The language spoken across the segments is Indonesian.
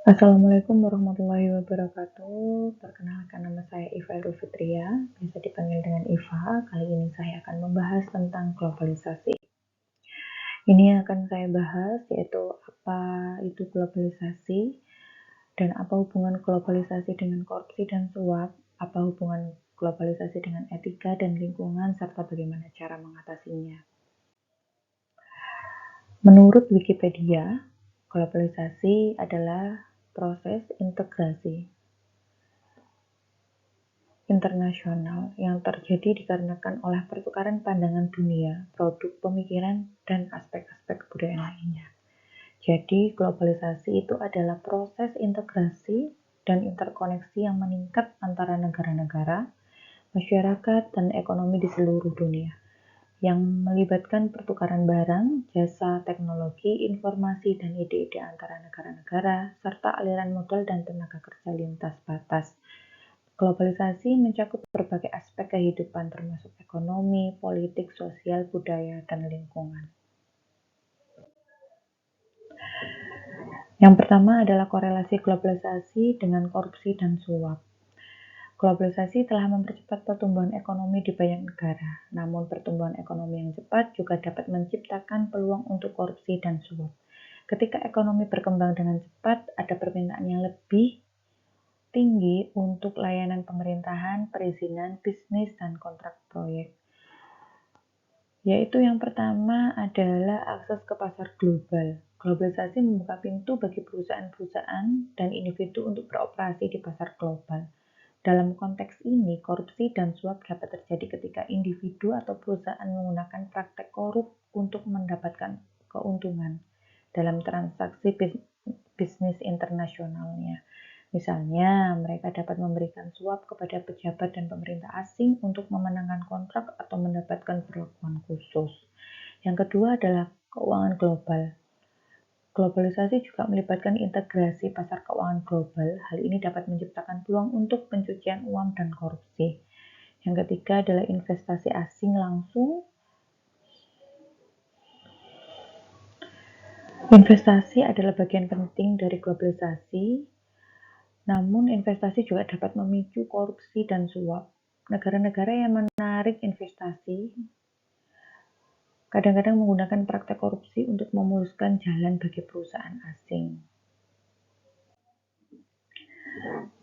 Assalamualaikum warahmatullahi wabarakatuh. Perkenalkan, nama saya Iva Fitria, bisa dipanggil dengan Iva. Kali ini saya akan membahas tentang globalisasi. Ini yang akan saya bahas yaitu apa itu globalisasi dan apa hubungan globalisasi dengan korupsi dan suap, apa hubungan globalisasi dengan etika dan lingkungan, serta bagaimana cara mengatasinya. Menurut Wikipedia, globalisasi adalah proses integrasi internasional yang terjadi dikarenakan oleh pertukaran pandangan dunia, produk pemikiran, dan aspek-aspek kebudayaan lainnya. Jadi, globalisasi itu adalah proses integrasi dan interkoneksi yang meningkat antara negara-negara, masyarakat, dan ekonomi di seluruh dunia, yang melibatkan pertukaran barang, jasa, teknologi, informasi, dan ide-ide antara negara-negara, serta aliran modal dan tenaga kerja lintas batas. Globalisasi mencakup berbagai aspek kehidupan termasuk ekonomi, politik, sosial, budaya, dan lingkungan. Yang pertama adalah korelasi globalisasi dengan korupsi dan suap. Globalisasi telah mempercepat pertumbuhan ekonomi di banyak negara, namun pertumbuhan ekonomi yang cepat juga dapat menciptakan peluang untuk korupsi dan suap. Ketika ekonomi berkembang dengan cepat, ada permintaan yang lebih tinggi untuk layanan pemerintahan, perizinan, bisnis, dan kontrak proyek. Yaitu yang pertama adalah akses ke pasar global. Globalisasi membuka pintu bagi perusahaan-perusahaan dan individu untuk beroperasi di pasar global. Dalam konteks ini, korupsi dan suap dapat terjadi ketika individu atau perusahaan menggunakan praktek korup untuk mendapatkan keuntungan dalam transaksi bisnis internasionalnya. Misalnya, mereka dapat memberikan suap kepada pejabat dan pemerintah asing untuk memenangkan kontrak atau mendapatkan perlakuan khusus. Yang kedua adalah keuangan global. Globalisasi juga melibatkan integrasi pasar keuangan global. Hal ini dapat menciptakan peluang untuk pencucian uang dan korupsi. Yang ketiga adalah investasi asing langsung. Investasi adalah bagian penting dari globalisasi. Namun, investasi juga dapat memicu korupsi dan suap. Negara-negara yang menarik investasi kadang-kadang menggunakan praktek korupsi untuk memuluskan jalan bagi perusahaan asing.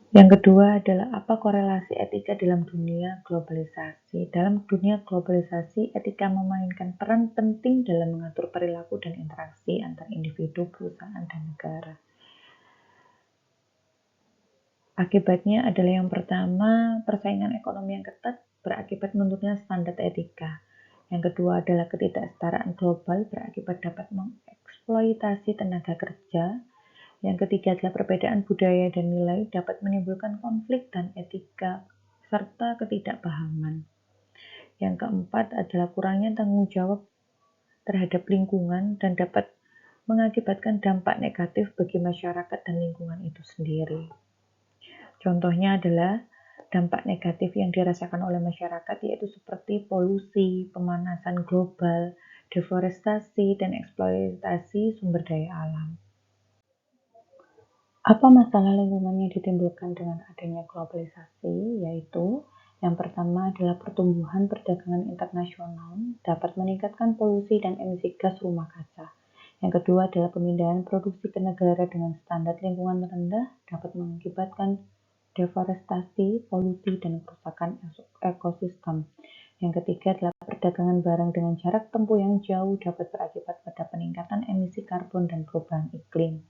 Yang kedua adalah apa korelasi etika dalam dunia globalisasi. Dalam dunia globalisasi, etika memainkan peran penting dalam mengatur perilaku dan interaksi antar individu, perusahaan, dan negara. Akibatnya adalah yang pertama, persaingan ekonomi yang ketat berakibat menurunnya standar etika. Yang kedua adalah ketidaksetaraan global berakibat dapat mengeksploitasi tenaga kerja. Yang ketiga adalah perbedaan budaya dan nilai dapat menimbulkan konflik dan etika serta ketidakpahaman. Yang keempat adalah kurangnya tanggung jawab terhadap lingkungan dan dapat mengakibatkan dampak negatif bagi masyarakat dan lingkungan itu sendiri. Contohnya adalah dampak negatif yang dirasakan oleh masyarakat yaitu seperti polusi, pemanasan global, deforestasi, dan eksploitasi sumber daya alam. Apa masalah lingkungan yang ditimbulkan dengan adanya globalisasi? Yaitu yang pertama adalah pertumbuhan perdagangan internasional dapat meningkatkan polusi dan emisi gas rumah kaca. Yang kedua adalah pemindahan produksi ke negara dengan standar lingkungan rendah dapat mengakibatkan deforestasi, polusi, dan kerusakan ekosistem. Yang ketiga adalah perdagangan barang dengan jarak tempuh yang jauh dapat berakibat pada peningkatan emisi karbon dan perubahan iklim.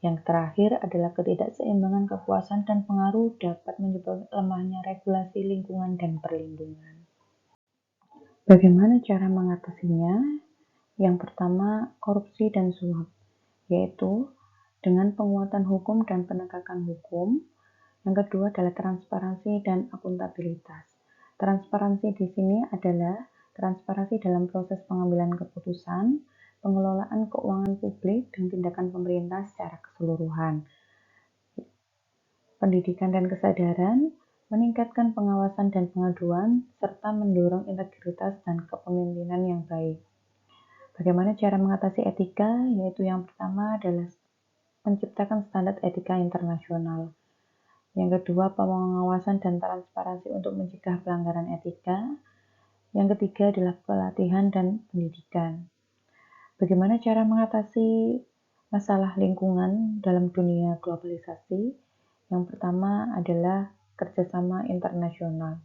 Yang terakhir adalah ketidakseimbangan kekuasaan dan pengaruh dapat menyebabkan lemahnya regulasi lingkungan dan perlindungan. Bagaimana cara mengatasinya? Yang pertama, korupsi dan suap, yaitu dengan penguatan hukum dan penegakan hukum. Yang kedua adalah transparansi dan akuntabilitas. Transparansi di sini adalah transparansi dalam proses pengambilan keputusan, pengelolaan keuangan publik, dan tindakan pemerintah secara keseluruhan. Pendidikan dan kesadaran, meningkatkan pengawasan dan pengaduan, serta mendorong integritas dan kepemimpinan yang baik. Bagaimana cara mengatasi etika? Yaitu yang pertama adalah menciptakan standar etika internasional. Yang kedua, pengawasan dan transparansi untuk mencegah pelanggaran etika. Yang ketiga adalah pelatihan dan pendidikan. Bagaimana cara mengatasi masalah lingkungan dalam dunia globalisasi? Yang pertama adalah kerjasama internasional.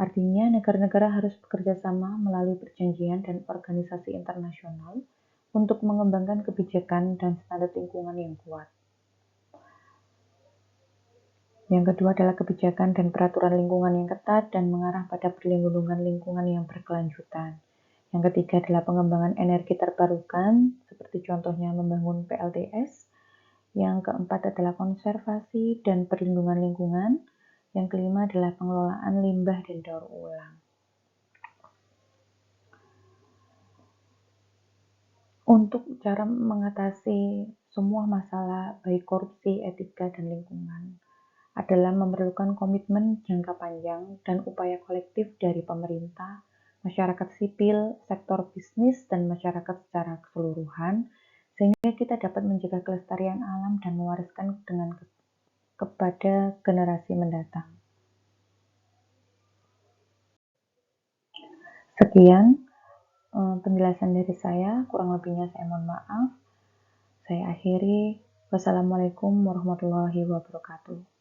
Artinya, negara-negara harus bekerja sama melalui perjanjian dan organisasi internasional untuk mengembangkan kebijakan dan standar lingkungan yang kuat. Yang kedua adalah kebijakan dan peraturan lingkungan yang ketat dan mengarah pada perlindungan lingkungan yang berkelanjutan. Yang ketiga adalah pengembangan energi terbarukan, seperti contohnya membangun PLTS. Yang keempat adalah konservasi dan perlindungan lingkungan. Yang kelima adalah pengelolaan limbah dan daur ulang. Untuk cara mengatasi semua masalah baik korupsi, etika, dan lingkungan adalah memerlukan komitmen jangka panjang dan upaya kolektif dari pemerintah, masyarakat sipil, sektor bisnis, dan masyarakat secara keseluruhan, sehingga kita dapat menjaga kelestarian alam dan mewariskan kepada generasi mendatang. Sekian penjelasan dari saya, kurang lebihnya saya mohon maaf. Saya akhiri. Wassalamualaikum warahmatullahi wabarakatuh.